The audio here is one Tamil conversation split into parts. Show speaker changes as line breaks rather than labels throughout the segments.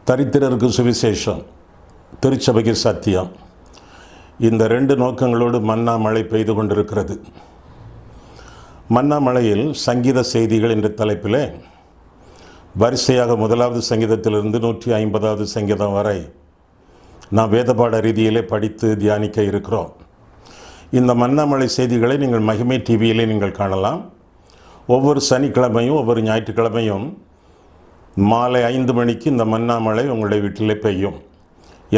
தரித்திரருக்கு சுவிசேஷம், திருச்சபைக்கு சத்தியம். இந்த ரெண்டு நோக்கங்களோடு மன்னா மழை பெய்து கொண்டிருக்கிறது. மன்னா மழையில் சங்கீத செய்திகள் என்ற தலைப்பில் வரிசையாக 1வது சங்கீதத்திலிருந்து 150வது சங்கீதம் வரை நாம் வேதபாட ரீதியிலே படித்து தியானிக்க இருக்கிறோம். இந்த மன்னா மழை செய்திகளை நீங்கள் மகிமை டிவியிலே நீங்கள் காணலாம். ஒவ்வொரு சனிக்கிழமையும் ஒவ்வொரு ஞாயிற்றுக்கிழமையும் மாலை 5 மணிக்கு இந்த மன்னா மழை உங்களுடைய வீட்டிலே பெய்யும்.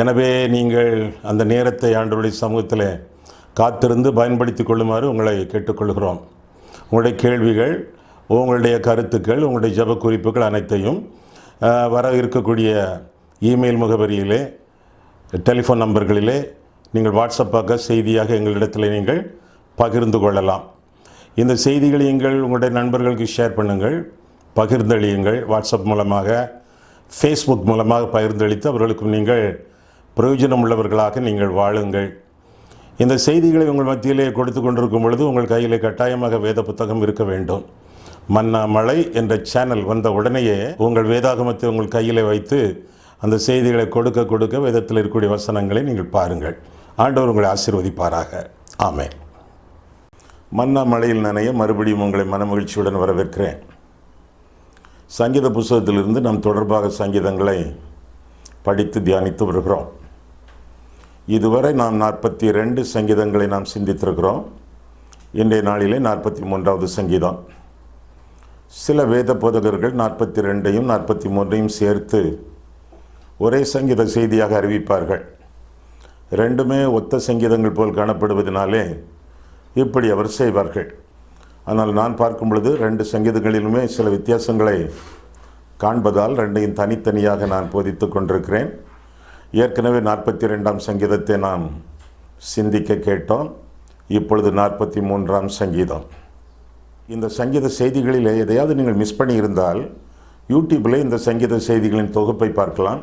எனவே நீங்கள் அந்த நேரத்தை ஆண்டவருடைய சமூகத்தில் காத்திருந்து பயன்படுத்தி கொள்ளுமாறு உங்களை கேட்டுக்கொள்கிறோம். உங்களுடைய கேள்விகள், உங்களுடைய கருத்துக்கள், உங்களுடைய ஜெப குறிப்புகள் அனைத்தையும் வர இருக்கக்கூடிய இமெயில் முகவரியிலே, டெலிஃபோன் நம்பர்களிலே நீங்கள் வாட்ஸ்அப்பாக செய்தியாக எங்களிடத்தில் நீங்கள் பகிர்ந்து கொள்ளலாம். இந்த செய்திகளை நீங்கள் உங்களுடைய நண்பர்களுக்கு ஷேர் பண்ணுங்கள், பகிர்ந்தளியுங்கள். வாட்ஸ்அப் மூலமாக, ஃபேஸ்புக் மூலமாக பகிர்ந்தளித்து அவர்களுக்கும் நீங்கள் பிரயோஜனம் உள்ளவர்களாக நீங்கள் வாழுங்கள். இந்த செய்திகளை உங்கள் மத்தியிலே கொடுத்து கொண்டிருக்கும் பொழுது உங்கள் கையிலே கட்டாயமாக வேத புத்தகம் இருக்க வேண்டும். மன்னா மழை என்ற சேனல் வந்த உடனேயே உங்கள் வேதாகமத்தை உங்கள் கையிலே வைத்து அந்த செய்திகளை கொடுக்க கொடுக்க வேதத்தில் இருக்கக்கூடிய வசனங்களை நீங்கள் பாருங்கள். ஆண்டவர் உங்களை ஆசீர்வதிப்பாராக. ஆமென். மன்னா மழையில் நனைய மறுபடியும் உங்களை மனமகிழ்ச்சியுடன் வரவேற்கிறேன். சங்கீத புத்தகத்திலிருந்து நாம் தொடர்பாக சங்கீதங்களை படித்து தியானித்து வருகிறோம். இதுவரை நாம் 42 சங்கீதங்களை நாம் சிந்தித்திருக்கிறோம். இன்றைய நாளிலே 43வது சங்கீதம். சில வேத போதகர்கள் 42ஐயும் 43ஐயும் சேர்த்து ஒரே சங்கீத செய்தியாக அறிவிப்பார்கள். ரெண்டுமே ஒத்த சங்கீதங்கள் போல் காணப்படுவதனாலே இப்படி அவர் செய்வார்கள். ஆனால் நான் பார்க்கும் பொழுது 2 சங்கீதங்களிலுமே சில வித்தியாசங்களை காண்பதால் 2ஐயும் தனித்தனியாக நான் போதித்து கொண்டிருக்கிறேன். ஏற்கனவே 42ஆம் சங்கீதத்தை நாம் சிந்திக்க கேட்டோம். இப்பொழுது 43ஆம் சங்கீதம். இந்த சங்கீத செய்திகளில் எதையாவது நீங்கள் மிஸ் பண்ணியிருந்தால் யூடியூப்பில் இந்த சங்கீத செய்திகளின் தொகுப்பை பார்க்கலாம்.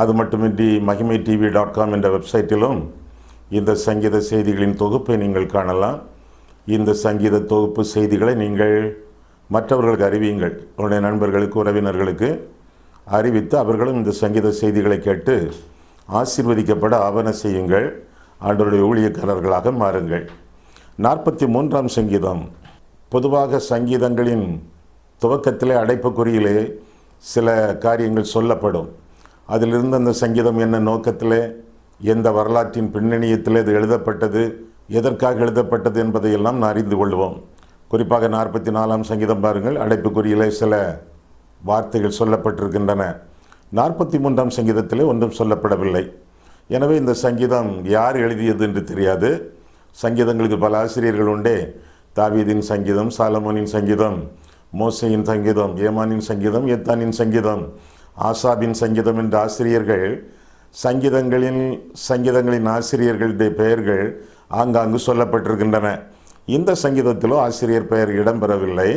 அது மட்டுமின்றி மகிமை TV.com என்ற வெப்சைட்டிலும் இந்த சங்கீத செய்திகளின் தொகுப்பை நீங்கள் காணலாம். இந்த சங்கீத தொகுப்பு செய்திகளை நீங்கள் மற்றவர்களுக்கு அறிவியுங்கள். உங்களுடைய நண்பர்களுக்கு, உறவினர்களுக்கு அறிவித்து அவர்களும் இந்த சங்கீத செய்திகளை கேட்டு ஆசீர்வதிக்கப்பட ஆவன செய்யுங்கள். ஆண்டவருடைய ஊழியக்காரர்களாக மாறுங்கள். 43ஆம் சங்கீதம். பொதுவாக சங்கீதங்களின் துவக்கத்திலே அடைப்புக்குறியிலே சில காரியங்கள் சொல்லப்படும். அதிலிருந்து அந்த சங்கீதம் என்ன நோக்கத்திலே, எந்த வரலாற்றின் பின்னணியத்திலே இது எழுதப்பட்டது, எதற்காக எழுதப்பட்டது என்பதையெல்லாம் நான் அறிந்து கொள்வோம். குறிப்பாக 44ஆம் சங்கீதம் பாருங்கள், அடைப்புக்குறியிலே சில வார்த்தைகள் சொல்லப்பட்டிருக்கின்றன. 43ஆம் சங்கீதத்திலே ஒன்றும் சொல்லப்படவில்லை. எனவே இந்த சங்கீதம் யார் எழுதியது என்று தெரியாது. சங்கீதங்களுக்கு பல ஆசிரியர்கள் உண்டே. தாவீதின் சங்கீதம், சாலமோனின் சங்கீதம், மோசையின் சங்கீதம், ஏமானின் சங்கீதம், ஏத்தானின் சங்கீதம், ஆசாபின் சங்கீதம் என்ற ஆசிரியர்கள் சங்கீதங்களின் ஆசிரியர்களுடைய பெயர்கள் ஆங்காங்கு சொல்லப்பட்டிருக்கின்றன. இந்த சங்கீதத்திலோ ஆசிரியர் பெயர் இடம்பெறவில்லை.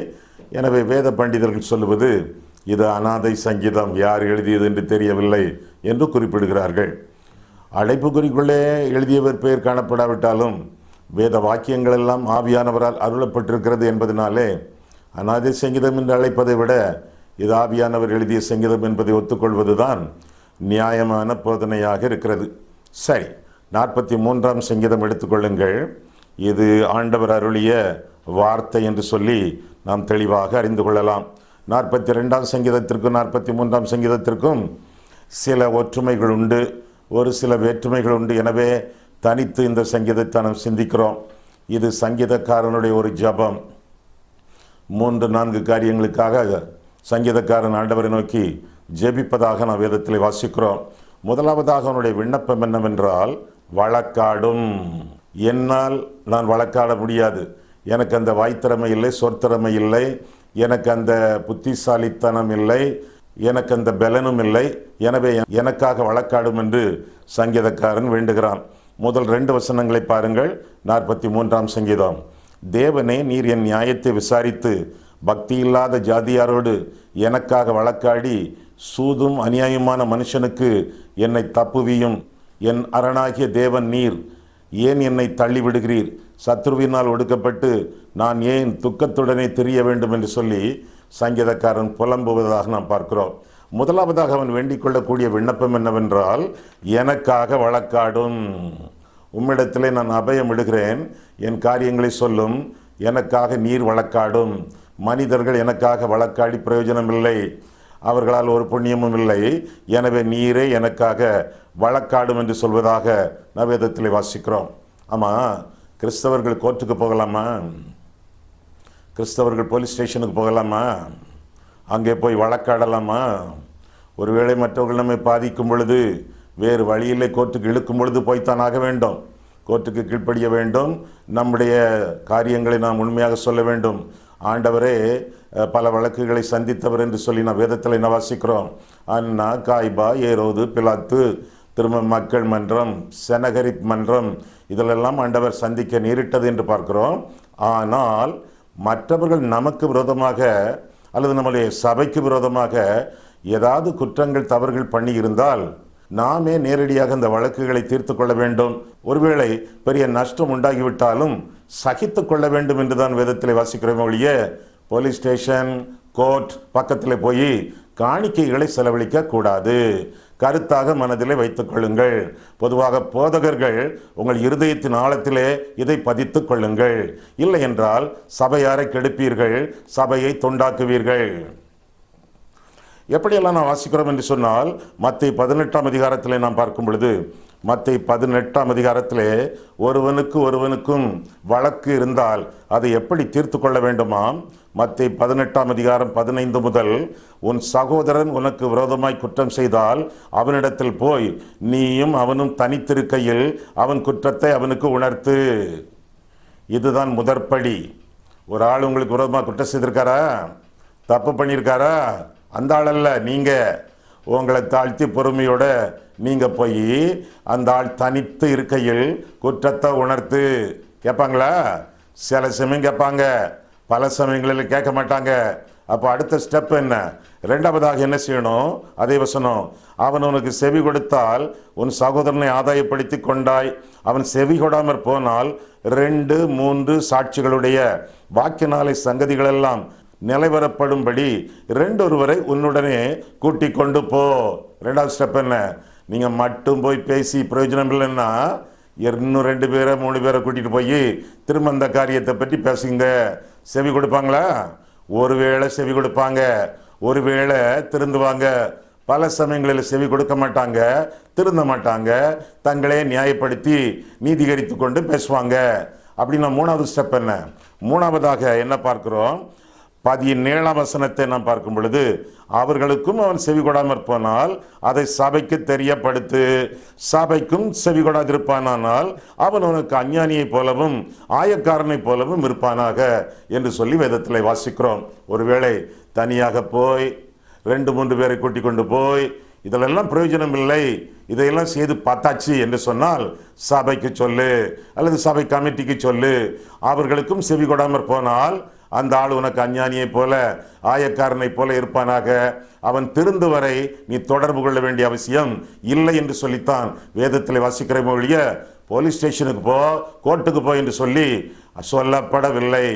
எனவே வேத பண்டிதர்கள் சொல்லுவது இது அநாதை சங்கீதம், யார் எழுதியது என்று தெரியவில்லை என்று குறிப்பிடுகிறார்கள். அடைப்புக்குறிக்குள்ளே எழுதியவர் பெயர் காணப்படாவிட்டாலும் வேத வாக்கியங்கள் எல்லாம் ஆவியானவரால் அருளப்பட்டிருக்கிறது என்பதனாலே அநாதை சங்கீதம் என்று அழைப்பதை விட இது ஆவியானவர் எழுதிய சங்கீதம் என்பதை ஒத்துக்கொள்வதுதான் நியாயமான போதனையாக இருக்கிறது. சரி, 43ஆம் சங்கீதம் எடுத்துக்கொள்ளுங்கள். இது ஆண்டவர் அருளிய வார்த்தை என்று சொல்லி நாம் தெளிவாக அறிந்து கொள்ளலாம். 42ஆம் சங்கீதத்திற்கும் 43ஆம் சங்கீதத்திற்கும் சில ஒற்றுமைகள் உண்டு, ஒரு சில வேற்றுமைகள் உண்டு. எனவே தனித்து இந்த சங்கீதத்தை நாம் சிந்திக்கிறோம். இது சங்கீதக்காரனுடைய ஒரு ஜபம். 3-4 காரியங்களுக்காக சங்கீதக்காரன் ஆண்டவரை நோக்கி ஜெபிப்பதாக நாம் வேதத்தில் வாசிக்கிறோம். முதலாவதாக அவனுடைய விண்ணப்பம் என்னவென்றால், வழக்காடும். என்னால் நான் வழக்காட முடியாது, எனக்கு அந்த வாய்த்திறமை இல்லை, சொற்திறமை இல்லை, எனக்கு அந்த புத்திசாலித்தனம் இல்லை, எனக்கு அந்த பலனும் இல்லை, எனவே எனக்காக வழக்காடும் என்று சங்கீதக்காரன் வேண்டுகிறான். முதல் 2 வசனங்களை பாருங்கள். 43ஆம் சங்கீதம். தேவனே, நீர் என் நியாயத்தை விசாரித்து பக்தி இல்லாத ஜாதியாரோடு எனக்காக வழக்காடி சூதும் அநியாயமான மனுஷனுக்கு என்னை தப்புவியும். என் அரணாகிய தேவன் நீர், ஏன் என்னை தள்ளிவிடுகிறீர்? சத்ருவினால் ஒடுக்கப்பட்டு நான் ஏன் துக்கத்துடனே திரிய வேண்டும் என்று சொல்லி சங்கீதக்காரன் புலம்புவதாக நாம் பார்க்கிறோம். முதலாவதாக அவன் வேண்டிக் கொள்ளக்கூடிய விண்ணப்பம் என்னவென்றால், எனக்காக வழக்காடும். உம்மிடத்திலே நான் அபயம் இடுகிறேன், என் காரியங்களை சொல்லும், எனக்காக நீர் வழக்காடும். மனிதர்கள் எனக்காக வழக்காடி பிரயோஜனமில்லை, அவர்களால் ஒரு புண்ணியமும் இல்லை, எனவே நீரே எனக்காக வழக்காடும் என்று சொல்வதாக நவேதத்தில் வாசிக்கிறோம். ஆமாம், கிறிஸ்தவர்கள் கோர்ட்டுக்கு போகலாமா? கிறிஸ்தவர்கள் போலீஸ் ஸ்டேஷனுக்கு போகலாமா? அங்கே போய் வழக்காடலாமா? ஒருவேளை மற்றவர்கள் நம்மை பாதிக்கும் பொழுது வேறு வழியிலே கோர்ட்டுக்கு இழுக்கும் பொழுது போய்த்தான் ஆக வேண்டும். கோர்ட்டுக்கு கீழ்ப்படிய வேண்டும், நம்முடைய காரியங்களை நாம் உண்மையாக சொல்ல வேண்டும். ஆண்டவரே பல வழக்குகளை சந்தித்தவர் என்று சொல்லி நான் வேதத்தில் என்ன வாசிக்கிறோம்? அன்னா, காய்பா, ஏரோது, பிலாத்து, திரும்ப மக்கள் மன்றம், செனகரிப் மன்றம், இதிலெல்லாம் ஆண்டவர் சந்திக்க நேரிட்டது என்று பார்க்கிறோம். ஆனால் மற்றவர்கள் நமக்கு விரோதமாக அல்லது நம்முடைய சபைக்கு விரோதமாக ஏதாவது குற்றங்கள் தவறுகள் பண்ணி இருந்தால் நாமே நேரடியாக அந்த வழக்குகளை தீர்த்து கொள்ள வேண்டும். ஒருவேளை பெரிய நஷ்டம் உண்டாகிவிட்டாலும் சகித்து கொள்ள வேண்டும் என்றுதான் வேதத்தில் வாசிக்கிறோம் ஒழிய போலீஸ் ஸ்டேஷன், கோர்ட் பக்கத்தில் போய் காணிக்கைகளை செலவழிக்க கூடாது. கருத்தாக மனதிலே வைத்துக் கொள்ளுங்கள். பொதுவாக போதகர்கள் உங்கள் இருதயத்தின் ஆழத்திலே இதை பதித்துக் கொள்ளுங்கள். இல்லை என்றால் சபையாரை கெடுப்பீர்கள், சபையை தொண்டாக்குவீர்கள். எப்படியெல்லாம் நான் வாசிக்கிறோம் என்று சொன்னால், மத்தேயு 18ஆம் அதிகாரத்திலே நாம் பார்க்கும் பொழுது, மத்தேயு 18ஆம் அதிகாரத்திலே ஒருவனுக்கும் வழக்கு இருந்தால் அதை எப்படி தீர்த்து கொள்ள வேண்டுமாம்? மத்தேயு 18ஆம் அதிகாரம் 15 முதல், உன் சகோதரன் உனக்கு விரோதமாய் குற்றம் செய்தால் அவனிடத்தில் போய் நீயும் அவனும் தனித்திருக்கையில் அவன் குற்றத்தை அவனுக்கு உணர்த்து. இதுதான் முதற்படி. ஒரு ஆள் உங்களுக்கு விரோதமாக குற்றம் செய்திருக்காரா, தப்பு பண்ணியிருக்காரா, அந்த ஆளல்ல, நீங்கள் உங்களை தாழ்த்தி பொறுமையோட நீங்கள் போய் அந்த ஆள் தனித்து இருக்கையில் குற்றத்தை உணர்த்து. கேட்பாங்களா? சில சமயம் கேட்பாங்க, பல சமயங்களில் கேட்க மாட்டாங்க. அப்போ அடுத்த ஸ்டெப் என்ன? ரெண்டாவதாக என்ன செய்யணும்? அதே வசனம், அவன் உனக்கு செவி கொடுத்தால் உன் சகோதரனை ஆதாயப்படுத்தி கொண்டாய், அவன் செவி கொடாமற் போனால் 2-3 சாட்சிகளுடைய வாக்கினாலை சங்கதிகளெல்லாம் நிலைவரப்படும்படி 2 ஒருவரை உன்னுடனே கூட்டிக் கொண்டு போ. ரெண்டாவது ஸ்டெப் என்ன? நீங்கள் மட்டும் போய் பேசி பிரயோஜனம் இல்லைன்னா இன்னும் 2 பேரை 3 பேரை கூட்டிகிட்டு போய் திரும்ப அந்த காரியத்தை பற்றி பேசுங்க. செவி கொடுப்பாங்களா? ஒருவேளை செவி கொடுப்பாங்க, ஒருவேளை திருந்துவாங்க. பல சமயங்களில் செவி கொடுக்க மாட்டாங்க, திருந்த மாட்டாங்க, தங்களே நியாயப்படுத்தி நீதிகரித்து கொண்டு பேசுவாங்க. அப்படின்னா 3வது ஸ்டெப் என்ன? 3வதாக என்ன பார்க்கிறோம்? 17ஆம் வசனத்தை நாம் பார்க்கும் பொழுது, அவர்களுக்கும் அவன் செவி கொடாமற் போனால் அதை சபைக்கு தெரியப்படுத்து, சபைக்கும் செவி கொடாதிருப்பானால் அவன் உனக்கு அஞ்ஞானியைப் போலவும் ஆயக்காரனைப் போலவும் இருப்பானாக என்று சொல்லி வேதத்தில் வாசிக்கிறோம். ஒருவேளை தனியாக போய் 2-3 பேரை கூட்டிக் கொண்டு போய் இதிலெல்லாம் பிரயோஜனம் இல்லை, இதையெல்லாம் செய்து பார்த்தாச்சு என்று சொன்னால் சபைக்கு சொல்லு அல்லது சபை கமிட்டிக்கு சொல்லு. அவர்களுக்கும் செவி கொடாமற் போனால் அந்த ஆள் உனக்கு அஞ்ஞானியைப் போல ஆயக்காரனைப் போல இருப்பானாக, அவன் திருந்து வரை நீ தொடர்பு கொள்ள வேண்டிய அவசியம் இல்லை என்று சொல்லித்தான் வேதத்தில் வாசிக்கிற மொழிய போலீஸ் ஸ்டேஷனுக்கு போ, கோர்ட்டுக்கு போ என்று சொல்லி சொல்லப்படவில்லை.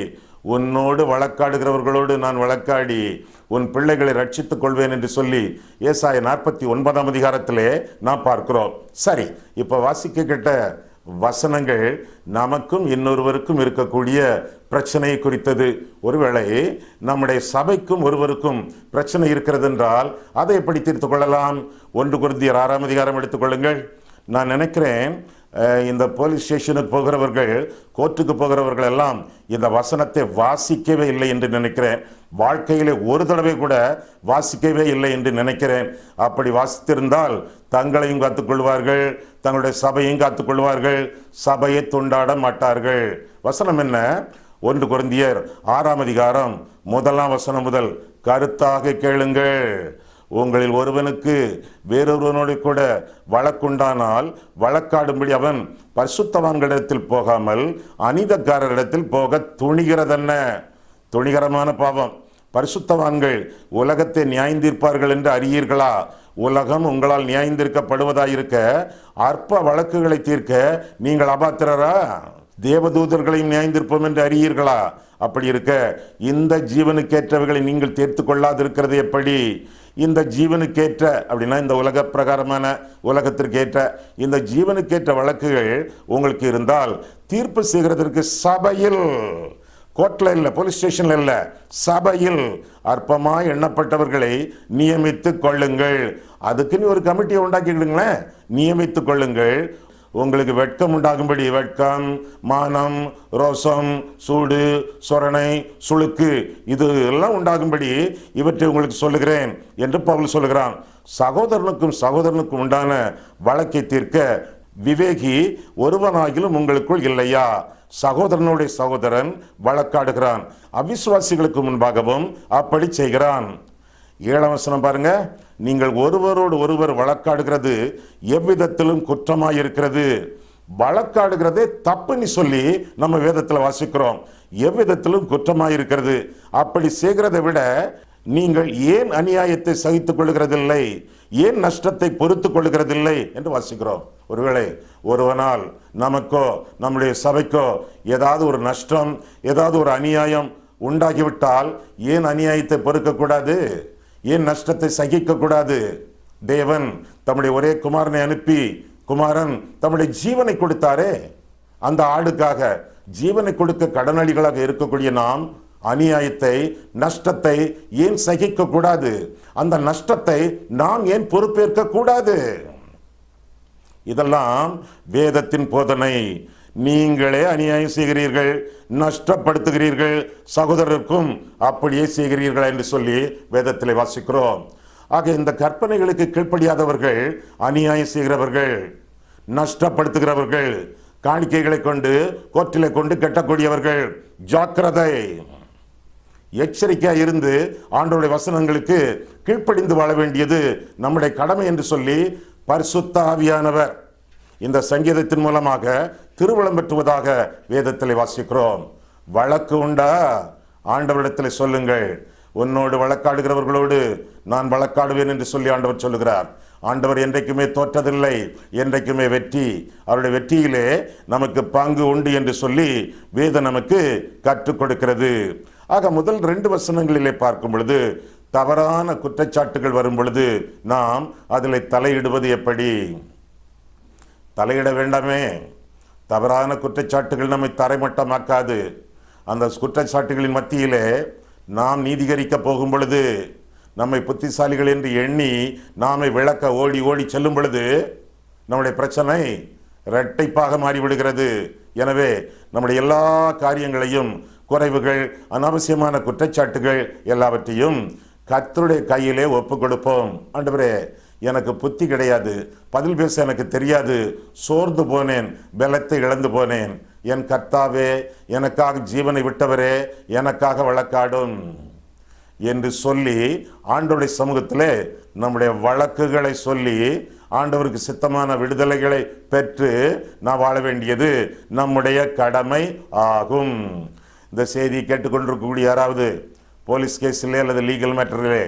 உன்னோடு வழக்காடுகிறவர்களோடு நான் வழக்காடி உன் பிள்ளைகளை ரட்சித்துக் கொள்வேன் என்று சொல்லி ஏசாயா 49ஆம் அதிகாரத்திலே நாம் பார்க்கிறோம். சரி, இப்போ வாசிக்க கேட்ட வசனங்கள் நமக்கும் இன்னொருவருக்கும் இருக்கக்கூடிய பிரச்சனையை குறித்தது. ஒருவேளை நம்முடைய சபைக்கும் ஒருவருக்கும் பிரச்சனை இருக்கிறது என்றால் அதை எப்படி தீர்த்து கொள்ளலாம்? 1 கொரிந்தியர் 6ஆம் அதிகாரம் எடுத்துக்கொள்ளுங்கள். நான் நினைக்கிறேன் இந்த போலீஸ் ஸ்டேஷனுக்கு போகிறவர்கள், கோர்ட்டுக்கு போகிறவர்கள் எல்லாம் இந்த வசனத்தை வாசிக்கவே இல்லை என்று நினைக்கிறேன். வாழ்க்கையிலே ஒரு தடவை கூட வாசிக்கவே இல்லை என்று நினைக்கிறேன். அப்படி வாசித்திருந்தால் தங்களையும் காத்துக்கொள்வார்கள், தங்களுடைய சபையும் காத்துக்கொள்வார்கள், சபையை துண்டாட மாட்டார்கள். வசனம் என்ன? 1 கொரிந்தியர் 6ஆம் அதிகாரம் 1ஆம் வசனம் முதல், கருத்தாக கேளுங்கள். உங்களில் ஒருவனுக்கு வேறொருவனோடு கூட வழக்குண்டானால் வழக்காடும்படி அவன் பரிசுத்தவான்களிடத்தில் போகாமல் அநீதக்காரரிடத்தில் போக துணிகிறதென்ன? துணிகரமான பாவம். பரிசுத்தவான்கள் உலகத்தை நியாயந்தீர்ப்பார்கள் என்று அறியீர்களா? உலகம் உங்களால் நியாயந்திருக்கப்படுவதாயிருக்க அற்ப வழக்குகளை தீர்க்க நீங்கள் அபாத்திரரா? தேவதூதர்களையும் நியாயந்திருப்போம் என்று அறியீர்களா? அப்படி இருக்க இந்த ஜீவனுக்கேற்றவைகளை நீங்கள் தேர்த்து கொள்ளாதிருக்கிறது எப்படி? இந்த ஜீவனுக்கேற்ற அப்படின்னா இந்த உலக பிரகாரமான உலகத்திற்கேற்ற இந்த ஜீவனுக்கேற்ற வழக்குகள் உங்களுக்கு இருந்தால் தீர்ப்பு செய்கிறதற்கு சபையில், கோர்ட்ல இல்ல, போலீஸ் ஸ்டேஷன்ல இல்ல, சபையில் அற்பமாய் எண்ணப்பட்டவர்களை நியமித்துக் கொள்ளுங்கள். அதுக்குன்னு ஒரு கமிட்டியை உண்டாக்கிடுங்களேன், நியமித்துக் கொள்ளுங்கள். உங்களுக்கு வெட்கம் உண்டாகும்படி, வெட்கம், மானம், ரோசம், சூடு, சொரணை, சுளுக்கு இது எல்லாம் உண்டாகும்படி இவற்றை உங்களுக்கு சொல்லுகிறேன் என்று பவுல் சொல்லுகிறான். சகோதரனுக்கும் சகோதரனுக்கும் உண்டான வழக்கை தீர்க்க விவேகி ஒருவனாகிலும் உங்களுக்குள் இல்லையா? சகோதரனுடைய சகோதரன் வழக்காடுகிறான், அவிசுவாசிகளுக்கு முன்பாகவும் அப்படி செய்கிறான். 7ஆம் வசனம் பாருங்க. நீங்கள் ஒருவரோடு ஒருவர் வழக்காடுகிறது எவ்விதத்திலும் குற்றமாயிருக்கிறது. வழக்காடுகிறதே தப்புன்னு சொல்லி நம்ம வேதத்தில் வாசிக்கிறோம். எவ்விதத்திலும் குற்றமாயிருக்கிறது. அப்படி செய்கிறதை விட நீங்கள் ஏன் அநியாயத்தை சகித்துக் கொள்கிறதில்லை, ஏன் நஷ்டத்தை பொறுத்து கொள்கிறதில்லை என்று வாசிக்கிறோம். ஒருவேளை ஒருவனால் நமக்கோ நம்முடைய சபைக்கோ ஏதாவது ஒரு நஷ்டம், ஏதாவது ஒரு அநியாயம் உண்டாகிவிட்டால் ஏன் அநியாயத்தை பொறுக்கக்கூடாது, ஏன் நஷ்டத்தை சகிக்க கூடாது? தேவன் தம்முடைய ஒரே குமாரனை அனுப்பி, குமாரன் தம்முடைய ஜீவனை கொடுத்தாரே, அந்த ஆடுக்காக ஜீவனை கொடுக்க கடனாளிகளாக இருக்கக்கூடிய நாம் அநியாயத்தை, நஷ்டத்தை ஏன் சகிக்க கூடாது? அந்த நஷ்டத்தை நாம் ஏன் பொறுப்பேற்க கூடாது? இதெல்லாம் வேதத்தின் போதனை. நீங்களே அநியாயம் செய்கிறீர்கள், நஷ்டப்படுத்துகிறீர்கள், சகோதரருக்கும் அப்படியே செய்கிறீர்கள் என்று சொல்லி வேதத்தில் வாசிக்கிறோம். ஆக இந்த கற்பனைகளுக்கு கீழ்ப்படியாதவர்கள், அநியாயம் செய்கிறவர்கள், நஷ்டப்படுத்துகிறவர்கள், காணிக்கைகளை கொண்டு கோர்ட்டிலே கொண்டு கட்டக்கூடியவர்கள், ஜாக்கிரதை, எச்சரிக்கையாக இருந்து ஆண்டவருடைய வசனங்களுக்கு கீழ்ப்படிந்து வாழ வேண்டியது நம்முடைய கடமை என்று சொல்லி பரிசுத்த ஆவியானவர் இந்த சங்கீதத்தின் மூலமாக திருவளம் பெற்றுவதாக வேதத்தில் வாசிக்கிறோம். வழக்கு உண்டா? ஆண்டவரிடத்தில் சொல்லுங்கள். உன்னோடு வழக்காடுகிறவர்களோடு நான் வழக்காடுவேன் என்று சொல்லி ஆண்டவர் சொல்லுகிறார். ஆண்டவர் என்றைக்குமே தோற்றதில்லை, என்றைக்குமே வெற்றி. அவருடைய வெற்றியிலே நமக்கு பங்கு உண்டு என்று சொல்லி வேதம் நமக்கு கற்றுக் கொடுக்கிறது. ஆக முதல் 2 வசனங்களிலே பார்க்கும் பொழுது தவறான குற்றச்சாட்டுகள் வரும் பொழுது நாம் அதில் தலையிடுவது எப்படி? தலையிட வேண்டாமே. தவறான குற்றச்சாட்டுகள் நம்மை தரைமட்டமாக்காது. அந்த குற்றச்சாட்டுகளின் மத்தியிலே நாம் நீதிகரிக்க போகும் பொழுது, நம்மை புத்திசாலிகள் என்று எண்ணி நாமை விளக்க ஓடி ஓடி செல்லும் பொழுது நம்முடைய பிரச்சனை இரட்டைப்பாக மாறிவிடுகிறது. எனவே நம்முடைய எல்லா காரியங்களையும், குறைவுகள், அனாவசியமான குற்றச்சாட்டுகள் எல்லாவற்றையும் கர்த்தருடைய கையிலே ஒப்பு கொடுப்போம். ஆண்டவரே, எனக்கு புத்தி கிடையாது, பதில் பேச எனக்கு தெரியாது, சோர்ந்து போனேன், பலத்தை இழந்து போனேன். என் கர்த்தாவே, எனக்காக ஜீவனை விட்டவரே, எனக்காக வழக்காடும் என்று சொல்லி ஆண்டவருடைய சமூகத்திலே நம்முடைய வழக்குகளை சொல்லி ஆண்டவருக்கு சித்தமான விடுதலைகளை பெற்று நான் வாழ வேண்டியது நம்முடைய கடமை ஆகும். இந்த செய்தியை கேட்டுக்கொண்டிருக்கக்கூடிய யாராவது போலீஸ் கேஸிலே அல்லது லீகல் மேட்டரிலே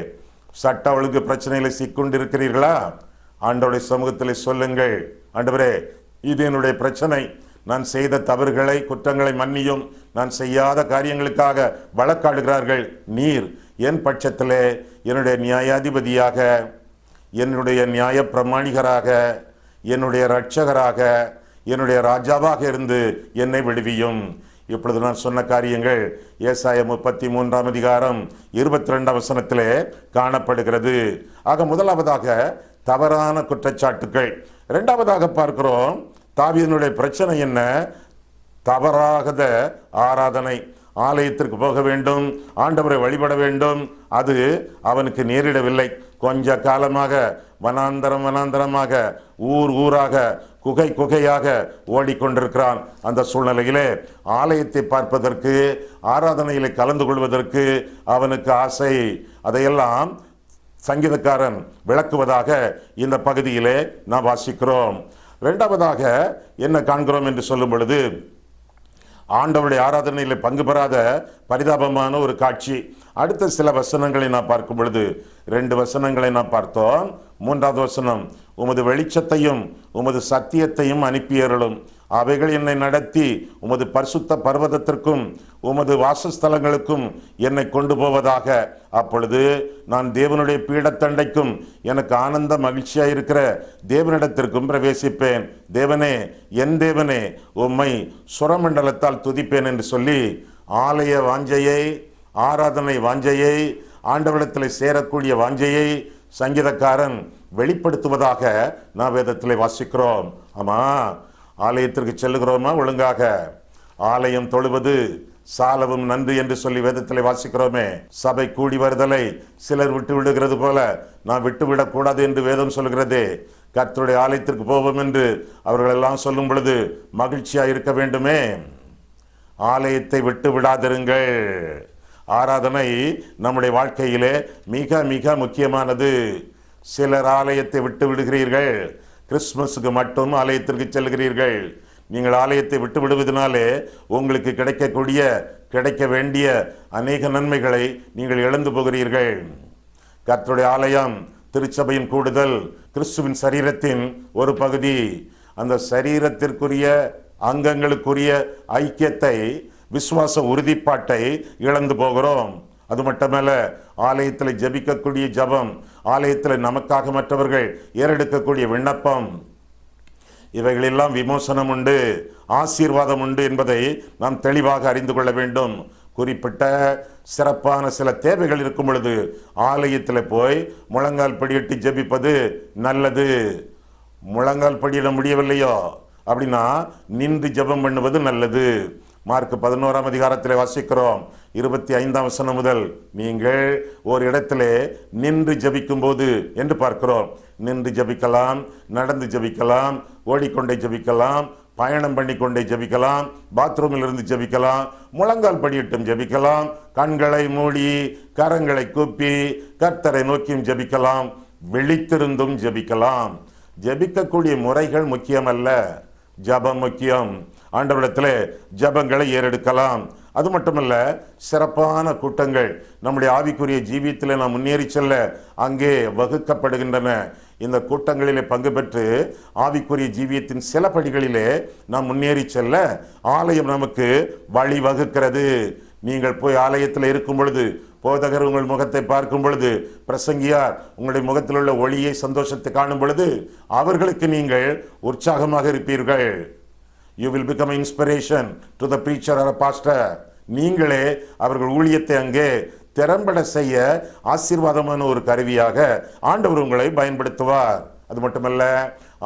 சட்ட ஒழுங்கு பிரச்சனையில் சிக்கொண்டிருக்கிறீர்களா? ஆண்டவருடைய சமூகத்தில் சொல்லுங்கள். ஆண்டவரே, இது என்னுடைய பிரச்சனை, நான் செய்த தவறுகளை, குற்றங்களை மன்னியும். நான் செய்யாத காரியங்களுக்காக வழக்காடுகிறார்கள். நீர் என் பட்சத்திலே என்னுடைய நியாயாதிபதியாக, என்னுடைய நியாய பிரமாணிகராக, என்னுடைய இரட்சகராக, என்னுடைய ராஜாவாக இருந்து என்னை விடுவியும். இப்பொழுது நான் சொன்ன காரியங்கள் ஏசாயா 33ஆம் அதிகாரம் 22ஆம் வசனத்திலே காணப்படுகிறது. ஆக முதலாவதாக தவறான குற்றச்சாட்டுகள். 2ஆவதாக பார்க்கிறோம், தாவீதினுடைய பிரச்சனை என்ன? தவறாகத ஆராதனை. ஆலயத்திற்கு போக வேண்டும், ஆண்டவரை வழிபட வேண்டும், அது அவனுக்கு நேரிடவில்லை. கொஞ்ச காலமாக வனாந்தரமாக, ஊராக, குகையாக ஓடிக்கொண்டிருக்கிறான். அந்த சூழ்நிலையிலே ஆலயத்தை பார்ப்பதற்கு, ஆராதனையிலே கலந்து கொள்வதற்கு அவனுக்கு ஆசை. அதையெல்லாம் சங்கீதக்காரன் விளக்குவதாக இந்த பகுதியிலே நாம் வாசிக்கிறோம். 2ஆவதாக என்ன காண்கிறோம் என்று சொல்லும் பொழுது, ஆண்டவருடைய ஆராதனையில் பங்கு பெறாத பரிதாபமான ஒரு காட்சி. அடுத்த சில வசனங்களை நான் பார்க்கும் பொழுது 2 வசனங்களை நான் பார்த்தோம். 3வது வசனம், உமது வெளிச்சத்தையும் உமது சத்தியத்தையும் அனுப்பியருளும், அவைகள் என்னை நடத்தி உமது பரிசுத்த பர்வதத்திற்கும் உமது வாசஸ்தலங்களுக்கும் என்னை கொண்டு போவதாக. அப்பொழுது நான் தேவனுடைய பீடத்தண்டைக்கும் எனக்கு ஆனந்த மகிழ்ச்சியாயிருக்கிற தேவனிடத்திற்கும் பிரவேசிப்பேன். தேவனே, என் தேவனே, உம்மை சுரமண்டலத்தால் துதிப்பேன் என்று சொல்லி ஆலய வாஞ்சையை, ஆராதனை வாஞ்சையை, ஆண்டவரிடத்தில் சேரக்கூடிய வாஞ்சையை சங்கீதக்காரன் வெளிப்படுத்துவதாக நான் வேதத்தில் வாசிக்கிறோம். ஆமா, ஆலயத்திற்கு செல்லுகிறோமா? ஒழுங்காக ஆலயம் தொழுவது சாலவும் நன்று என்று சொல்லி வேதத்தில் வாசிக்கிறோமே. சபை கூடி வருதலை சிலர் விட்டு விடுகிறது போல நான் விட்டுவிடக் கூடாது என்று வேதம் சொல்கிறதே. கர்த்தருடைய ஆலயத்திற்கு போவோம் என்று அவர்கள் எல்லாம் சொல்லும் பொழுது மகிழ்ச்சியா இருக்க வேண்டுமே. ஆலயத்தை விட்டு விடாதிருங்கள். ஆராதனை நம்முடைய வாழ்க்கையிலே மிக மிக முக்கியமானது. சிலர் ஆலயத்தை விட்டு விடுகிறீர்கள், கிறிஸ்துமஸுக்கு மட்டும் ஆலயத்திற்கு செல்கிறீர்கள். நீங்கள் ஆலயத்தை விட்டு விடுவதனாலே உங்களுக்கு கிடைக்க வேண்டிய அநேக நன்மைகளை நீங்கள் இழந்து போகிறீர்கள். கர்த்தருடைய ஆலயம் திருச்சபையின் கூடுதல், கிறிஸ்துவின் சரீரத்தின் ஒரு பகுதி. அந்த சரீரத்திற்குரிய அங்கங்களுக்குரிய ஐக்கியத்தை, விசுவாச உறுதிப்பாட்டை இழந்து போகிறோம். அது மட்டுமல்ல, ஆலயத்தில் ஜெபிக்கக்கூடிய ஜபம், ஆலயத்தில் நமக்காக மற்றவர்கள் ஏறெடுக்கக்கூடிய விண்ணப்பம், இவைகளெல்லாம் விமோசனம் உண்டு, ஆசீர்வாதம் உண்டு என்பதை நாம் தெளிவாக அறிந்து கொள்ள வேண்டும். குறிப்பிட்ட சிறப்பான சில தேவைகள் இருக்கும் பொழுது ஆலயத்தில் போய் முழங்கால் படியிட்டு ஜெபிப்பது நல்லது. முழங்கால் படியிட முடியவில்லையோ அப்படின்னா நின்று ஜெபம் பண்ணுவது நல்லது. மார்க் 11ஆம் அதிகாரத்தில் வாசிக்கிறோம் 25ஆம் வசனம் முதல், நீங்கள் ஒரு இடத்திலே நின்று ஜபிக்கும் போது என்று பார்க்கிறோம். நின்று ஜபிக்கலாம், நடந்து ஜபிக்கலாம், ஓடிக்கொண்டே ஜபிக்கலாம், பயணம் பண்ணிக்கொண்டே ஜபிக்கலாம், பாத்ரூமில் இருந்து ஜபிக்கலாம், முழங்கால் படியிட்டும் ஜபிக்கலாம், கண்களை மூடி கரங்களை கூப்பி கர்த்தரை நோக்கியும் ஜபிக்கலாம், விழித்திருந்தும் ஜபிக்கலாம். ஜபிக்கக்கூடிய முறைகள் முக்கியமல்ல, ஜபம் முக்கியம். ஆண்டவரிடத்தில் ஜபங்களை ஏறெடுக்கலாம். அது மட்டுமல்ல, சிறப்பான கூட்டங்கள் நம்முடைய ஆவிக்குரிய ஜீவியத்தில் நாம் முன்னேறி செல்ல அங்கே வகுக்கப்படுகின்றன. இந்த கூட்டங்களிலே பங்கு பெற்று ஆவிக்குரிய ஜீவியத்தின் சில படிகளிலே நாம் முன்னேறி செல்ல ஆலயம் நமக்கு வழி வகுக்கிறது. நீங்கள் போய் ஆலயத்தில் இருக்கும் பொழுது, போதகர் உங்கள் முகத்தை பார்க்கும் பொழுது, பிரசங்கியார் உங்களுடைய முகத்தில் உள்ள ஒளியை, சந்தோஷத்தை காணும் பொழுது அவர்களுக்கு நீங்கள் உற்சாகமாக இருப்பீர்கள். You will become an inspiration to the preacher or a pastor. நீங்களே அவர்கள் ஊழியத்தை அங்கே திறம்பட செய்ய ஆசீர்வாதமான ஒரு கருவியாக ஆண்டவர் உங்களை பயன்படுத்துவார். அது மட்டுமல்ல,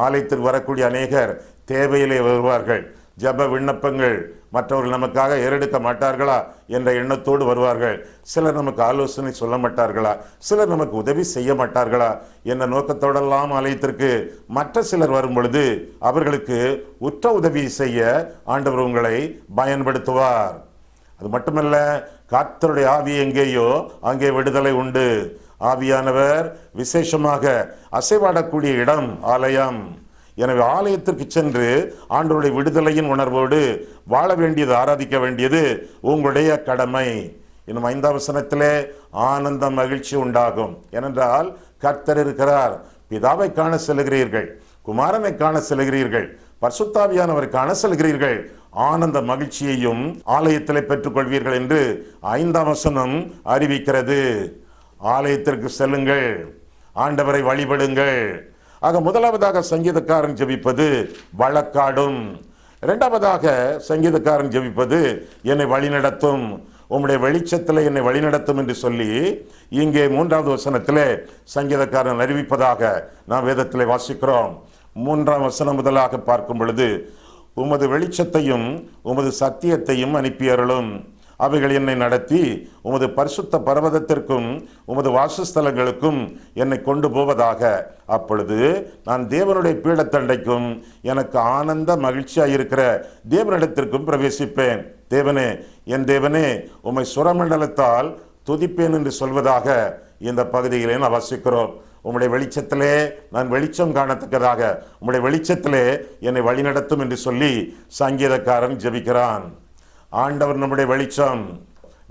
ஆலயத்திற்கு வரக்கூடிய அநேகர் தேவையிலே வருவார்கள். ஜப விண்ணப்பங்கள் மற்றவர்கள் நமக்காக ஏறெடுக்க மாட்டார்களா என்ற எண்ணத்தோடு வருவார்கள். சிலர் நமக்கு ஆலோசனை சொல்ல மாட்டார்களா, சிலர் நமக்கு உதவி செய்ய மாட்டார்களா என்ற நோக்கத்தோடெல்லாம் ஆலயத்திற்கு மற்ற சிலர் வரும் பொழுது அவர்களுக்கு உற்ற உதவி செய்ய ஆண்டவர் உங்களை பயன்படுத்துவார். அது மட்டுமல்ல, கர்த்தருடைய ஆவி எங்கேயோ அங்கே விடுதலை உண்டு. ஆவியானவர் விசேஷமாக அசைவாடக்கூடிய இடம் ஆலயம். எனவே ஆலயத்திற்கு சென்று ஆண்டவருடைய விடுதலையின் உணர்வோடு வாழ வேண்டியது, ஆராதிக்க வேண்டியது உங்களுடைய கடமை. இன்னும் 5ஆம் வசனத்திலே ஆனந்த மகிழ்ச்சி உண்டாகும். ஏனென்றால் கர்த்தர் இருக்கிறார். பிதாவை காண செல்கிறீர்கள், குமாரனை காண செல்கிறீர்கள், பரிசுத்தாவியானவரை காண செல்கிறீர்கள். ஆனந்த மகிழ்ச்சியையும் ஆலயத்திலே பெற்றுக்கொள்வீர்கள் என்று 5ஆம் வசனம் அறிவிக்கிறது. ஆலயத்திற்கு செல்லுங்கள், ஆண்டவரை வழிபடுங்கள். ஆக முதலாவதாக சங்கீதக்காரன் ஜெபிப்பது வழக்காடும். இரண்டாவதாக சங்கீதக்காரன் ஜெபிப்பது என்னை வழிநடத்தும், உம்முடைய வெளிச்சத்தில் என்னை வழிநடத்தும் என்று சொல்லி இங்கே 3வது வசனத்திலே சங்கீதக்காரன் அறிவிப்பதாக நாம் வேதத்திலே வாசிக்கிறோம். 3ஆம் வசனம் முதலாக பார்க்கும் பொழுது, உமது வெளிச்சத்தையும் உமது சத்தியத்தையும் அனுப்பியருளும், அவைகள் என்னை நடத்தி உமது பரிசுத்த பர்வதத்திற்கும் உமது வாசஸ்தலங்களுக்கும் என்னை கொண்டு போவதாக. அப்பொழுது நான் தேவனுடைய பீடத்தண்டைக்கும் எனக்கு ஆனந்த மகிழ்ச்சியாயிருக்கிற தேவனிடத்திற்கும் பிரவேசிப்பேன். தேவனே, என் தேவனே, உம்மை சுரமண்டலத்தால் துதிப்பேன் என்று சொல்வதாக இந்த பகுதியிலே நான் வாசிக்கிறோம். உம்முடைய வெளிச்சத்திலே நான் வெளிச்சம் காணத்தக்கதாக உம்முடைய வெளிச்சத்திலே என்னை வழிநடத்தும் என்று சொல்லி சங்கீதக்காரன் ஜெபிக்கிறான். ஆண்டவர் நம்முடைய வெளிச்சம்,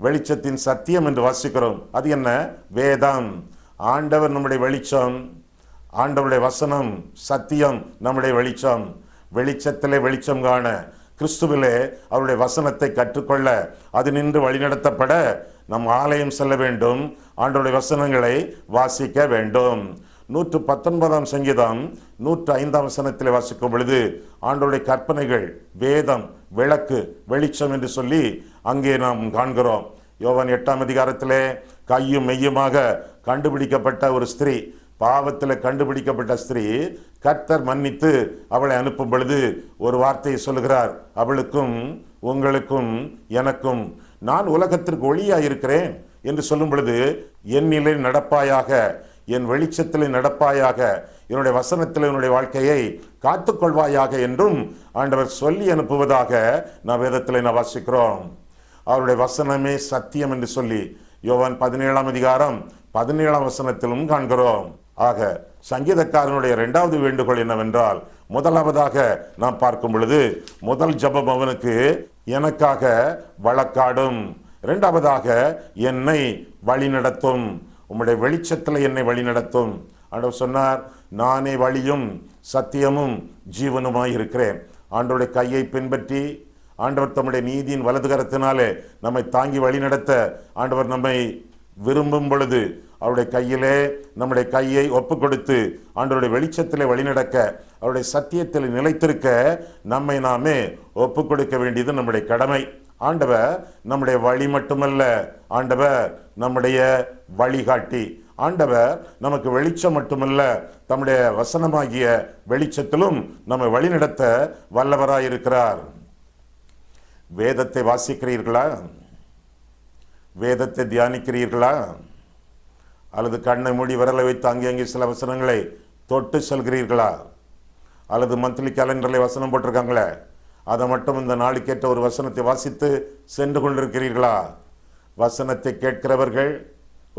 வெளிச்சத்தின் சத்தியம் என்று வாசிக்கிறோம். அது என்ன? வேதம். ஆண்டவர் நம்முடைய வெளிச்சம், ஆண்டவருடைய வசனம் சத்தியம் நம்முடைய வெளிச்சம். வெளிச்சத்திலே வெளிச்சம் காண, கிறிஸ்துவிலே அவருடைய வசனத்தை கற்றுக்கொள்ள, அது நின்று வழிநடத்தப்பட நம் ஆலயம் செல்ல வேண்டும். ஆண்டவருடைய வசனங்களை வாசிக்க வேண்டும். 119 சங்கீதம் 105 வசனத்தில் வாசிக்கும் பொழுது ஆண்டவருடைய கற்பனைகள், வேதம், விளக்கு, வெளிச்சம் என்று சொல்லி அங்கே நாம் காண்கிறோம். யோவான் 8 அதிகாரத்திலே கையும் மெய்யுமாக கண்டுபிடிக்கப்பட்ட ஒரு ஸ்திரீ, பாவத்தில் கண்டுபிடிக்கப்பட்ட ஸ்திரீ, கர்த்தர் மன்னித்து அவளை அனுப்பும் பொழுது ஒரு வார்த்தையை சொல்லுகிறார். அவளுக்கும் உங்களுக்கும் எனக்கும், நான் உலகத்திற்கு ஒளியாக இருக்கிறேன் என்று சொல்லும் பொழுது, என்னிலே நடப்பாயாக, என் வெளிச்சத்திலே நடப்பாயாக, என்னுடைய வசனத்தில் என்னுடைய வாழ்க்கையை காத்துக்கொள்வாயாக என்றும் ஆண்டவர் சொல்லி அனுப்புவதாக நாம் வேதத்தில் நான் வாசிக்கிறோம். அவருடைய வசனமே சத்தியம் என்று சொல்லி யோவான் 17 அதிகாரம் 17 வசனத்திலும் காண்கிறோம். ஆக சங்கீதக்காரனுடைய 2வது வேண்டுகோள் என்னவென்றால், முதலாவதாக நாம் பார்க்கும் பொழுது முதல் ஜெபம் அவனுக்கு எனக்காக வழக்காடும், 2வதாக என்னை வழிநடத்தும், உம்முடைய வெளிச்சத்தில் என்னை வழிநடத்தும். ஆண்டவர் சொன்னார், நானே வழியும் சத்தியமும் ஜீவனுமாய் இருக்கிறேன். ஆண்டவருடைய கையை பின்பற்றி ஆண்டவர் தம்முடைய நீதியின் வலது கரத்தினாலே நம்மை தாங்கி வழிநடத்த ஆண்டவர் நம்மை விரும்பும் பொழுது அவருடைய கையிலே நம்முடைய கையை ஒப்பு கொடுத்து ஆண்டவருடைய வெளிச்சத்திலே வழிநடக்க, அவருடைய சத்தியத்தில் நிலைத்திருக்க நம்மை நாமே ஒப்பு கொடுக்க வேண்டியது நம்முடைய கடமை. ஆண்டவர் நம்முடைய வழி மட்டுமல்ல, ஆண்டவர் நம்முடைய வழிகாட்டி. ஆண்டவர் நமக்கு வெளிச்சம் மட்டுமல்ல, தம்முடைய வசனமாகிய வெளிச்சத்திலும் நம்மை வழிநடத்த வல்லவராயிருக்கிறார். வேதத்தை வாசிக்கிறீர்களா? வேதத்தை தியானிக்கிறீர்களா? அல்லது கண்ணை மூடி விரலை வைத்து அங்கே சில வசனங்களை தொட்டு செல்கிறீர்களா? அல்லது மந்த்லி கேலண்டரில் வசனம் போட்டிருக்காங்களே, அதை மட்டும் இந்த நாளுக்கேற்ற ஒரு வசனத்தை வாசித்து சென்று கொண்டிருக்கிறீர்களா? வசனத்தை கேட்கிறவர்கள்,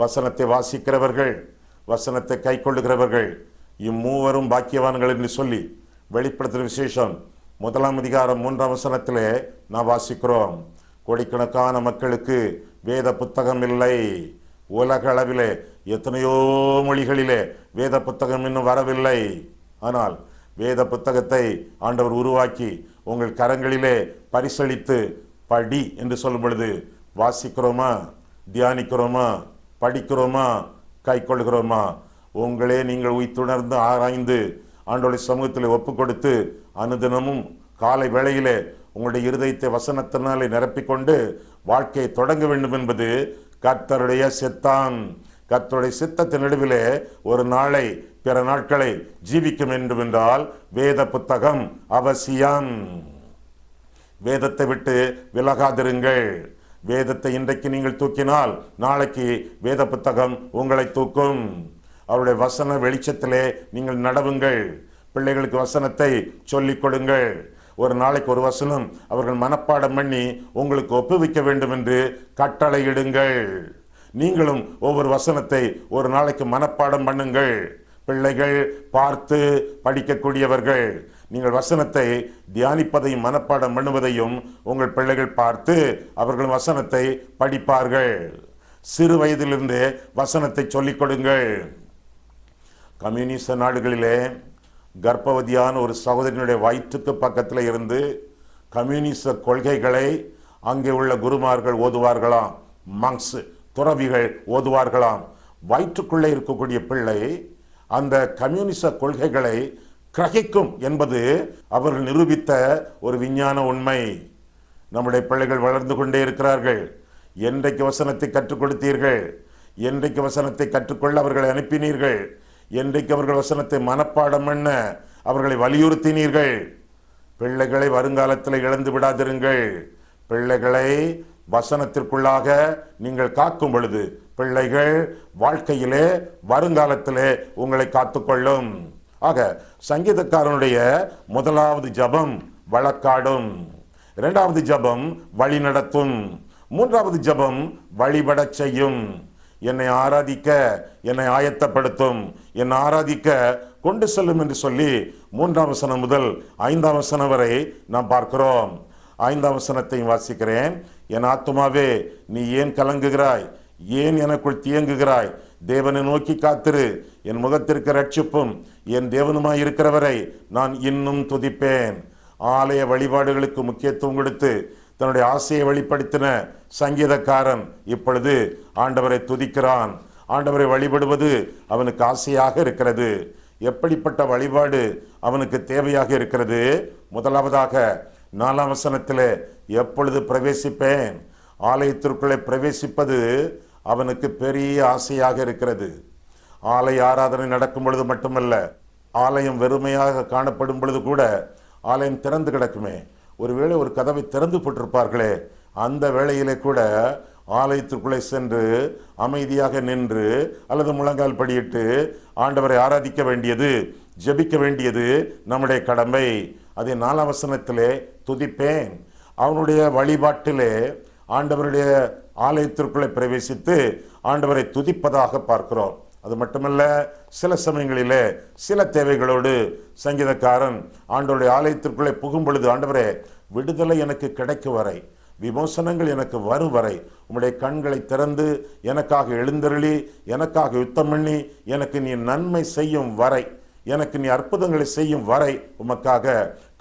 வசனத்தை வாசிக்கிறவர்கள், வசனத்தை கை கொள்ளுகிறவர்கள், இம்மூவரும் பாக்கியவான்கள் என்று சொல்லி வெளிப்படுத்துகிற விசேஷம் 1 அதிகாரம் 3 வசனத்திலே நான் வாசிக்கிறோம். கோடிக்கணக்கான மக்களுக்கு வேத புத்தகம் இல்லை. உலக அளவிலே எத்தனையோ மொழிகளிலே வேத புத்தகம் இன்னும் வரவில்லை. ஆனால் வேத புத்தகத்தை ஆண்டவர் உருவாக்கி உங்கள் கரங்களிலே பரிசளித்து படி என்று சொல்லும் பொழுது வாசிக்கிறோமா, தியானிக்கிறோமா, படிக்கிறோமா, கை கொள்கிறோமா? உங்களே நீங்கள் உய்த்துணர்ந்து ஆராய்ந்து ஆண்டவருடைய சமூகத்தில் ஒப்பு கொடுத்து அனுதினமும் காலை வேளையிலே உங்களுடைய இருதயத்தை வசனத்தினாலே நிரப்பிக்கொண்டு வாழ்க்கையை தொடங்க வேண்டும் என்பது கர்த்தருடைய சித்தம். கர்த்தருடைய சித்தத்தின் நடுவிலே ஒரு நாளை, பிற நாட்களை ஜீவிக்க வேண்டும் என்றால் வேத புத்தகம் அவசியம். வேதத்தை விட்டு விலகாதிருங்கள். வேதத்தை இன்றைக்கு நீங்கள் தூக்கினால் நாளைக்கு வேத புத்தகம் உங்களை தூக்கும். அவருடைய வசன வெளிச்சத்திலே நீங்கள் நடவுங்கள். பிள்ளைகளுக்கு வசனத்தை சொல்லிக் கொடுங்கள். ஒரு நாளைக்கு ஒரு வசனம் அவர்கள் மனப்பாடம் பண்ணி உங்களுக்கு ஒப்புவிக்க வேண்டும் என்று கட்டளையிடுங்கள். நீங்களும் ஒவ்வொரு வசனத்தை ஒரு நாளைக்கு மனப்பாடம் பண்ணுங்கள். பிள்ளைகள் பார்த்து படிக்கக்கூடியவர்கள். நீங்கள் வசனத்தை தியானிப்பதையும் மனப்பாடம் பண்ணுவதையும் உங்கள் பிள்ளைகள் பார்த்து அவர்கள் வசனத்தை படிப்பார்கள். சிறு வயதிலிருந்து வசனத்தை சொல்லிக் கொடுங்கள். கம்யூனிஸ்ட் நாடுகளிலே கர்ப்பவதியான ஒரு சகோதரியினுடைய வயிற்றுக்கு பக்கத்தில் இருந்து கம்யூனிஸ்ட கொள்கைகளை அங்கே உள்ள குருமார்கள் ஓதுவார்களாம். மங்ஸ், துறவிகள் ஓதுவார்களாம். வயிற்றுக்குள்ளே இருக்கக்கூடிய பிள்ளை அந்த கம்யூனிச கொள்கைகளை கிரகிக்கும் என்பது அவர்கள் நிரூபித்த ஒரு விஞ்ஞான உண்மை. நம்முடைய பிள்ளைகள் வளர்ந்து கொண்டே இருக்கிறார்கள். என்றைக்கு வசனத்தை கற்றுக் கொடுத்தீர்கள்? என்றைக்கு வசனத்தை கற்றுக்கொள்ள அவர்களை அனுப்பினீர்கள்? என்றைக்கு அவர்கள் வசனத்தை மனப்பாடம் பண்ண அவர்களை வலியுறுத்தினீர்கள்? பிள்ளைகளை வருங்காலத்தில் இழந்து விடாதிருங்கள். பிள்ளைகளை வசனத்திற்குள்ளாக நீங்கள் காக்கும் பொழுது பிள்ளைகள் வாழ்க்கையிலே வருங்காலத்திலே உங்களை காத்துக்கொள்ளும். ஆக சங்கீதக்காரனுடைய முதலாவது ஜபம் வழக்காடும், 2வது ஜபம் வழி நடத்தும், 3வது ஜபம் வழிபடச் செய்யும். என்னை ஆராதிக்க என்னை ஆயத்தப்படுத்தும், என்னை ஆராதிக்க கொண்டு செல்லும் என்று சொல்லி 3ஆம் வசனம் முதல் 5ஆம் வசனம் வரை நாம் பார்க்கிறோம். 5ஆம் வசனத்தையும் வாசிக்கிறேன். என் ஆத்துமாவே நீ ஏன் கலங்குகிறாய்? ஏன் எனக்குள் தியங்குகிறாய்? தேவனை நோக்கி காத்திரு. என் முகத்திற்கு ரட்சிப்பும் என் தேவனுமாய் இருக்கிறவரை நான் இன்னும் துதிப்பேன். ஆலய வழிபாடுகளுக்கு முக்கியத்துவம் கொடுத்து தன்னுடைய ஆசையை வெளிப்படுத்தின சங்கீதக்காரன் இப்பொழுது ஆண்டவரை துதிக்கிறான். ஆண்டவரை வழிபடுவது அவனுக்கு ஆசையாக இருக்கிறது. எப்படிப்பட்ட வழிபாடு அவனுக்கு தேவையாக இருக்கிறது? முதலாவதாக 4ஆம் வசனத்திலே எப்பொழுது பிரவேசிப்பேன்? ஆலயத்திற்குள்ளே பிரவேசிப்பது அவனுக்கு பெரிய ஆசையாக இருக்கிறது. ஆலய ஆராதனை நடக்கும் பொழுது மட்டுமல்ல, ஆலயம் வெறுமையாக காணப்படும் பொழுது கூட ஆலயம் திறந்து கிடக்குமே, ஒருவேளை ஒரு கதவை திறந்து போட்டிருப்பார்களே, அந்த வேளையிலே கூட ஆலயத்திற்குள்ளே சென்று அமைதியாக நின்று அல்லது முழங்கால் படியிட்டு ஆண்டவரை ஆராதிக்க வேண்டியது, ஜெபிக்க வேண்டியது நம்முடைய கடமை. அதை 4ஆம் வசனத்திலே துதிப்பேன். அவனுடைய வழிபாட்டிலே ஆண்டவருடைய ஆலயத்திற்குள்ளே பிரவேசித்து ஆண்டவரை துதிப்பதாக பார்க்கிறோம். அது மட்டுமல்ல, சில சமயங்களிலே சில தேவைகளோடு சங்கீதக்காரன் ஆண்டவருடைய ஆலயத்திற்குள்ளே புகும் பொழுது, ஆண்டவரே விடுதலை எனக்கு கிடைக்கும் வரை, விமோசனங்கள் எனக்கு வரும் வரை, உம்முடைய கண்களை திறந்து எனக்காக எழுந்தருளி எனக்காக யுத்தம் பண்ணி எனக்கு நீ நன்மை செய்யும் வரை, எனக்கு நீ அற்புதங்களை செய்யும் வரை உமக்காக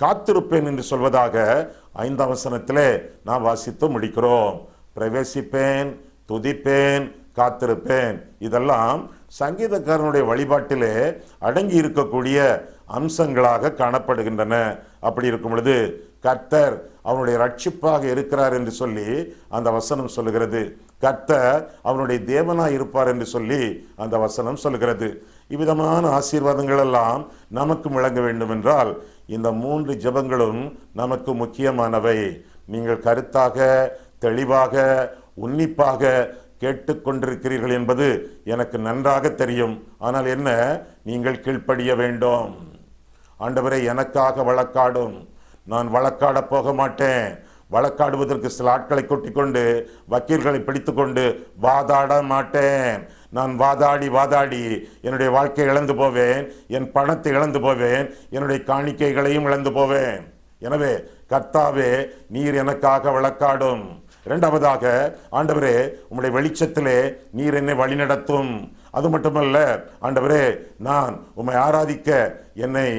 காத்திருப்பேன் என்று சொல்வதாக 5ஆம் வசனத்திலே நாம் வாசித்து முடிக்கிறோம். பிரவேசிப்பேன், துதிப்பேன், காத்திருப்பேன், இதெல்லாம் சங்கீதக்காரனுடைய வழிபாட்டிலே அடங்கி இருக்கக்கூடிய அம்சங்களாக காணப்படுகின்றன. அப்படி இருக்கும் பொழுது கர்த்தர் அவனுடைய ரட்சிப்பாக இருக்கிறார் என்று சொல்லி அந்த வசனம் சொல்லுகிறது. கர்த்தர் அவனுடைய தேவனாய் இருப்பார் என்று சொல்லி அந்த வசனம் சொல்லுகிறது. இவ்விதமான ஆசீர்வாதங்கள் எல்லாம் நமக்கு விளங்க வேண்டும் என்றால் இந்த 3 ஜெபங்களும் நமக்கு முக்கியமானவை. நீங்கள் கருத்தாக, தெளிவாக, உன்னிப்பாக கேட்டுக்கொண்டிருக்கிறீர்கள் என்பது எனக்கு நன்றாக தெரியும். ஆனால் என்ன, நீங்கள் கீழ்ப்படிய வேண்டும். ஆண்டவரே எனக்காக வழக்காடும். நான் வழக்காட போக மாட்டேன். வழக்காடுவதற்கு சில ஆட்களை கொட்டிக்கொண்டு வக்கீல்களை பிடித்துக்கொண்டு வாதாட மாட்டேன். நான் வாதாடி என்னுடைய வாழ்க்கையை இழந்து போவேன், என் பணத்தை இழந்து போவேன், என்னுடைய காணிக்கைகளையும் இழந்து போவேன். எனவே கர்த்தாவே நீர் எனக்காக வழக்காடும். இரண்டாவதாக, ஆண்டவரே உம்முடைய வெளிச்சத்திலே நீர் என்னை வழிநடத்தும். அது மட்டுமல்ல, ஆண்டவரே நான் உம்மை ஆராதிக்க என்னை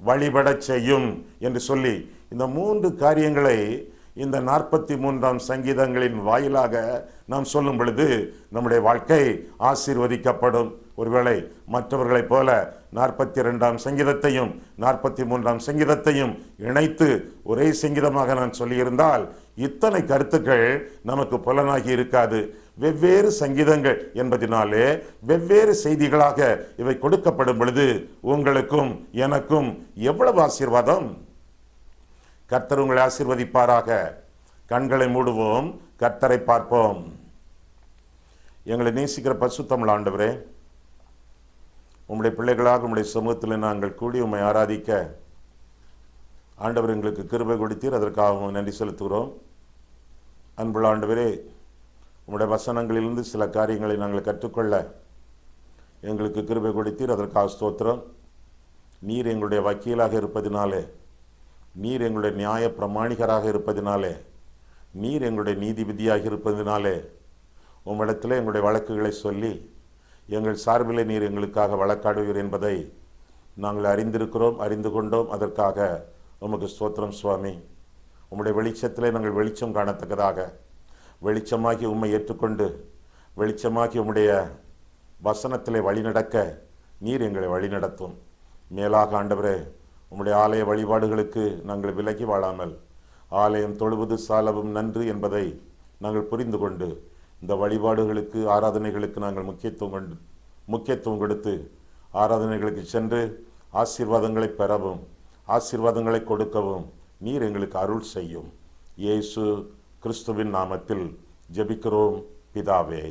வழிபடச் செய்யும் என்று சொல்லி இந்த 3 காரியங்களை இந்த 43ஆம் சங்கீதங்களின் வாயிலாக நாம் சொல்லும் பொழுது நம்முடைய வாழ்க்கை ஆசீர்வதிக்கப்படும். ஒருவேளை மற்றவர்களைப் போல 42ஆம் சங்கீதத்தையும் 43ஆம் சங்கீதத்தையும் இணைத்து ஒரே சங்கீதமாக நான் சொல்லியிருந்தால் இத்தனை கருத்துக்கள் நமக்கு புலனாகி இருக்காது. வெவ்வேறு சங்கீதங்கள் என்பதினாலே வெவ்வேறு செய்திகளாக இவை கொடுக்கப்படும் பொழுது உங்களுக்கும் எனக்கும் எவ்வளவு ஆசீர்வாதம்! கர்த்தர் உங்களை ஆசீர்வதிப்பாராக. கண்களை மூடுவோம், கர்த்தரை பார்ப்போம். எங்களை நேசிக்கிற பரிசுத்தமிழ் ஆண்டவரே, உம்முடைய பிள்ளைகளாக உம்முடைய சமூகத்தில் நாங்கள் கூடி உம்மை ஆராதிக்க ஆண்டவர் எங்களுக்கு கிருபை கொடுத்தீர். அதற்காக நன்றி செலுத்துகிறோம். அன்புள்ள ஆண்டவரே, உம்முடைய வசனங்களிலிருந்து சில காரியங்களை நாங்கள் கற்றுக்கொள்ள எங்களுக்கு கிருபை கொடுத்தீர். அதற்காக ஸ்தோத்திரம். நீர் எங்களுடைய வக்கீலாக இருப்பதினாலே, நீர் எங்களுடைய நியாய பிரமாணிகராக இருப்பதினாலே, நீர் எங்களுடைய நீதிபதியாக இருப்பதினாலே உம்மிடத்தில் எங்களுடைய வழக்குகளை சொல்லி எங்கள் சார்பிலே நீர் எங்களுக்காக வழக்காடுவீர் என்பதை நாங்கள் அறிந்திருக்கிறோம், அறிந்து கொண்டோம். அதற்காக உமக்கு ஸ்தோத்திரம் சுவாமி. உம்முடைய வெளிச்சத்திலே நாங்கள் வெளிச்சம் காணத்தக்கதாக வெளிச்சமாகி உம்மை ஏற்றுக்கொண்டு வெளிச்சமாகி உம்முடைய வசனத்திலே வழிநடக்க நீர் எங்களை வழிநடத்தும். மேலாக ஆண்டவரே, உம்முடைய ஆலய வழிபாடுகளுக்கு நாங்கள் விலகி வாழாமல் ஆலயம் தொழுவது சாலவும் நன்று என்பதை நாங்கள் புரிந்து கொண்டு இந்த வழிபாடுகளுக்கு, ஆராதனைகளுக்கு நாங்கள் முக்கியத்துவம் கொடுத்து ஆராதனைகளுக்கு சென்று ஆசீர்வாதங்களை பெறவும் ஆசீர்வாதங்களை கொடுக்கவும் நீர் எங்களுக்கு அருள் செய்யும். இயேசு கிறிஸ்துவின் நாமத்தில் ஜெபிக்கிறோம் பிதாவே,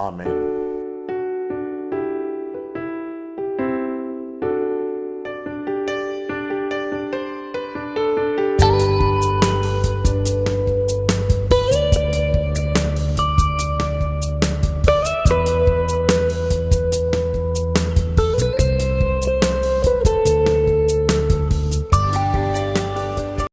ஆமென்.